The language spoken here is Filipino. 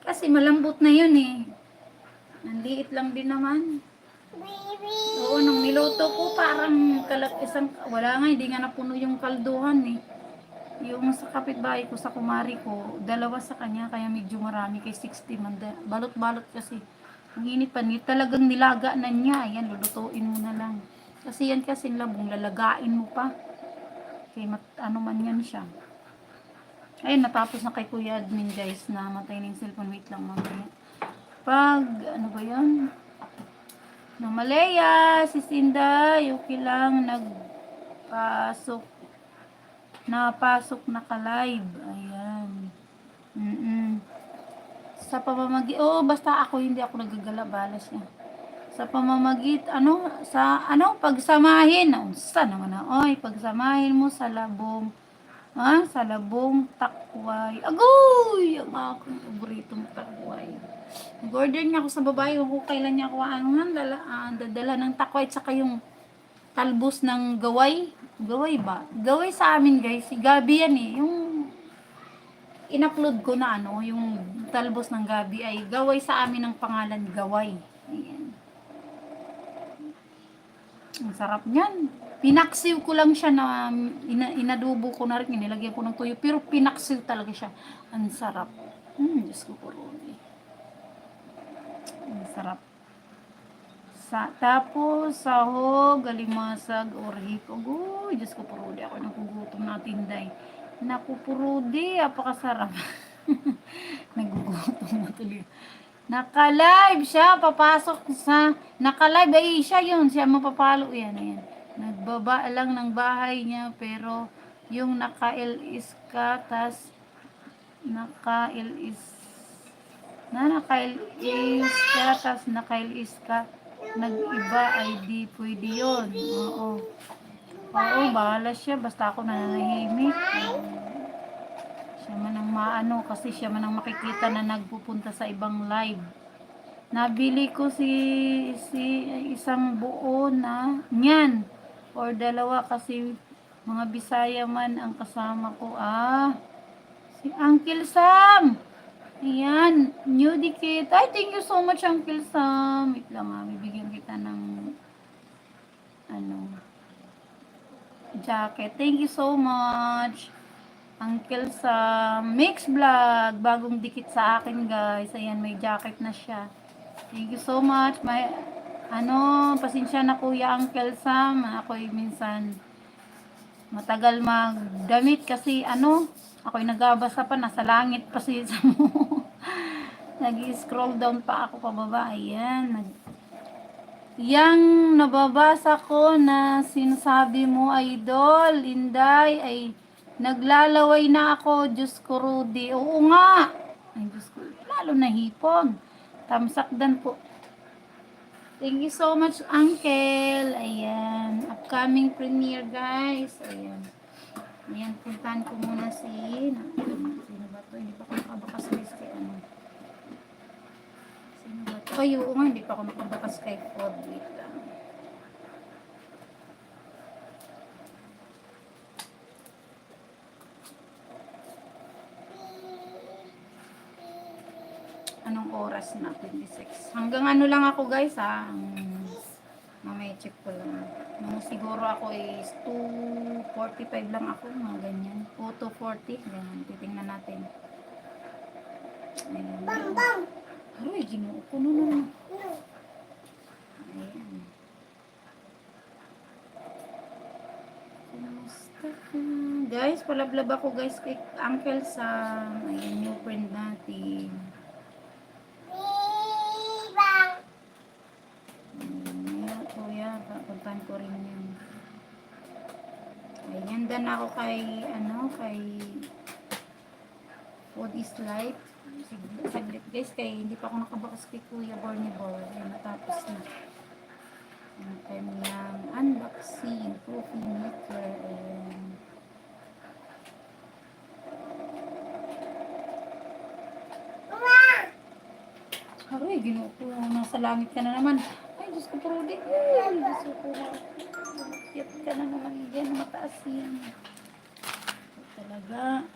Kasi malambot na yun eh. Ang liit lang din naman. Oo, nung niluto ko parang isang, wala nga, hindi nga napuno yung kalduhan eh. Yung sa kapitbahay ko, sa kumari ko, dalawa sa kanya, kaya medyo marami, kay 60 man. Balot-balot kasi. Ang init pa, talagang nilaga na niya. Ayan, lulutuin mo na lang. Kasi yan kasi labong, lalagain mo pa. Kaya ano man yan siya. Ayun, natapos na kay Kuya Admin guys, na matay na yung cellphone. Wait lang mamaya. Pag, ano ba yan? No, Malaya, si Sinda, Yuki lang, nagpasok, napasok na ka-live. Ayan. Sa pamamagi, basta ako, hindi ako nagagala, balas niya. Sa pamamagit, pagsamahin, sa naman na, pagsamahin mo sa labong, sa labong takway. Agoy! Ang aking paboritong takway. Nag-order niya ako sa babae kung kailan niya ako dadala ng takway at saka yung talbos ng gaway. Gaway ba? Gaway sa amin guys. Si Gabi yan eh. Yung in-upload ko na yung talbos ng Gabi ay gaway sa amin ng pangalan Gaway. Ayan. Ang sarap niyan. Pinaksiw ko lang siya na inadubo ko na rin. Nilagyan ko ng tuyo. Pero pinaksiw talaga siya. Ang sarap. Diyos ko po. Ang sarap. Tapos, sahog, alimasag, orhik. Uy, Diyos ko, purudi ako. Nagugutom na tinday. Naku, purudi. Apakasarap. Nagugutom na tuloy. Naka-live siya. Papasok sa... Naka-live. Ay, siya yun. Siya mapapalo. Yan, yan. Nagbaba lang ng bahay niya. Pero, yung naka-LS ka, tas naka-LS ka, tas naka-LS ka, nag-iba ay di pwede yun. Oo, bahala siya, basta ako nananahimik. Siya man ang maano, kasi siya man ang makikita na nagpupunta sa ibang live. Nabili ko si isang buo na nyan, or dalawa, kasi mga Bisaya man ang kasama ko. Si Uncle Sam. Ayan, new dikit. Ay, thank you so much, Uncle Sam. Wait lang bibigyan kita ng jacket. Thank you so much, Uncle Sam. Mix Vlog, bagong dikit sa akin, guys. Ayan, may jacket na siya. Thank you so much. May, pasensya na Kuya Uncle Sam. Ako'y minsan matagal magdamit kasi ako'y nagabasa pa, nasa langit pa siya mo. Nag-scroll down pa ako pababa. Ayan. Yang nababasa ko na sinasabi mo, Idol, Inday, ay naglalaway na ako. Diyos ko, Rudy. Oo nga. Ay, Diyos ko. Lalo na hipon. Tamsakdan po. Thank you so much, Uncle. Ayan. Upcoming premiere, guys. Ayan. Ayan, puntahan ko muna sino ba to? Hindi pa ako nakabakas guys kay Sino ba to? Ay, oo nga, hindi pa ako nakabakas kay Ford. Wait lang. Anong oras na? 26. Hanggang lang ako guys mamaya check ko lang. Siguro ako is 2:45 lang ako, mga ganyan. O 2:40, ganyan. Titingnan natin. Ayan. Bang, bang! Aray, ginoo ko nun. Ayan. Kumusta ka? Guys, palablab ako guys kay Uncle Sam. Ayan, new friend natin. Puntahan ko rin yun. Ayan, dan ako kay Food is Life. Saglit guys, hindi pa ako nakabakas kay Kuya Bornibor. Ayan, natapos na. Ang kanyang unboxing, coffee maker. Ayan. Aray, ginoo ko. Nasa langit ka na naman. Ay, Diyos ko, Prodi. Ay, Diyos ko. Kiyat ka na naman. Yan, mataas yan. Talaga.